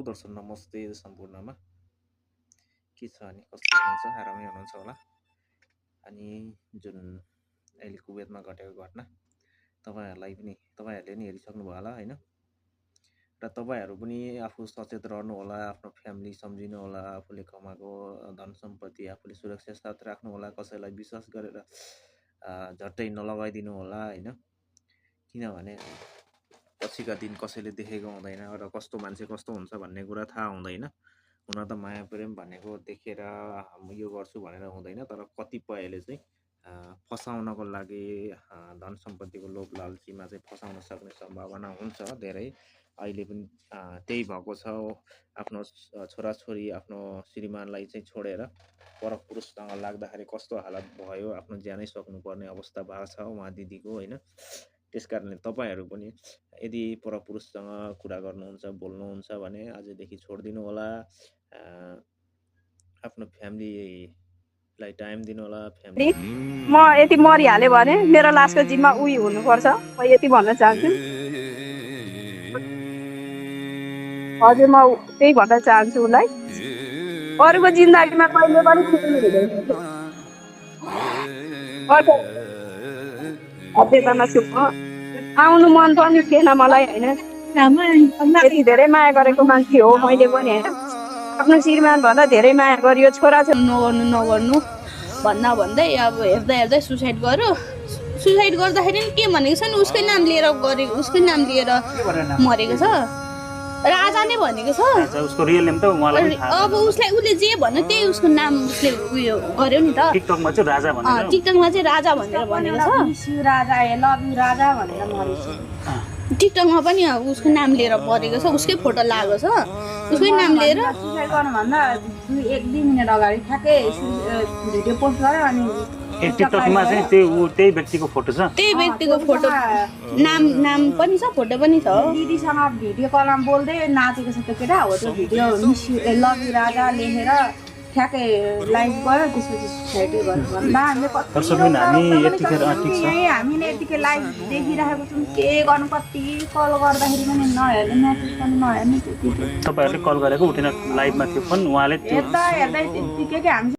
दर्शक नमस्ते सम्पूर्णमा के छ अनि कस्तो हुनुहुन्छ आरामै हुनुहुन्छ होला अनि जुन अहिले कुवेतमा घटेको घटना तपाईहरुले नि हेरिसक्नु भयो होला हैन र तपाईहरु पनि आफू सचेत रहनु होला आफ्नो फ्यामिली सम्झिनु होला आफूले कमाएको धन सम्पत्ति आफूले सुरक्षा साथ राख्नु होला कसैलाई विश्वास गरेर झट्टै नलगाइदिनु होला हैन किनभने पछिका दिन कसैले देखेको हुँदैन र कस्तो मान्छे कस्तो हुन्छ भन्ने कुरा थाहा हुँदैन हुन त माया प्रेम भनेको देखेर यो गर्छु भनेर हुँदैन तर कतिपयले चाहिँ फसाउनको लागि धन सम्पत्तिको लोभ लालचीमा चाहिँ फसाउन सक्ने सम्भावना हुन्छ धेरै अहिले पनि त्यही भएको छ आफ्नो छोराछोरी आफ्नो श्रीमानलाई चाहिँ छोडेर परक पुरुषसँग लाग्दाखेरि कस्तो हालत भयो आफ्नो ज्यानै सक्नुपर्ने अवस्था भएको छ उहाँ दिदीको हैन त्यसकारणले तपाईहरु पनि यदि परपुरुषसँग कुरा गर्नुहुन्छ बोल्नुहुन्छ भने आजदेखि छोड्दिनु होला आफ्नो फ्यामिलीलाई टाइम दिनु होला फ्यामिली म यति मरिहाले भने मेरो लासको जिम्मा उही हुनुपर्छ म यति भन्न चाहन्छु हजुर म त्यही भन्न चाहन्छु उलाई अरूको जिन्दगीमा कहिले पनि खुल्नु हुँदैन आउनु मन पनि थिएन मलाई हैन यति धेरै माया गरेको मान्छे हो मैले पनि हैन आफ्नो श्रीमान भन्दा धेरै माया गरियो छोरा नगर्नु भन्दा भन्दै अब हेर्दै सुसाइड गर्यो सुसाइड गर्दाखेरि के भनेको छ नि उसकै नाम लिएर गरेको उसकै नाम लिएर मरेको छ राजा नै भनेको छ उसको रियल नेम त उहाँलाई अब उसले जे भन्यो त्यही उसको नाम उसले उयो गर्यो नि त टिकटकमा चाहिँ राजा भनेर टिकटकमा चाहिँ राजा भनेर भनेको छ शिव राजा लभ यु राजा भनेर मरेको टिकटकमा पनि उसको नाम लिएर मरेको छ उसकै फोटो लागेको छ उसकै नाम लिएर सुसाइड गर्नु भन्दा 1-2 मिनेट अगाडि ठ्याक्कै भिडियो पोस्ट गर्यो अनि टिकटकमा चाहिँ त्यही व्यक्तिको फोटो छ त्यही व्यक्तिको फोटो नाम पनि छ फोटो पनि छ दिदीसँग भिडियो कलमा बोल्दै नाचेको छ त्यो केटा हो त्यो भिडियो लभ यु राजा लेखेर ठ्याक्कै लाइभ गयो त्यसपछि सुसाइड गर्नु भन्दा हामीले यतिकै लाइभ देखिरहेको छौँ के गर्नु कति कल गर्दाखेरि पनि नहेर्ने म्यासेज पनि नहेर्ने तपाईहरुले कल गरेको उठेन लाइभमा थियो फोन उहाँले हेर्दै त्यतिकै हामी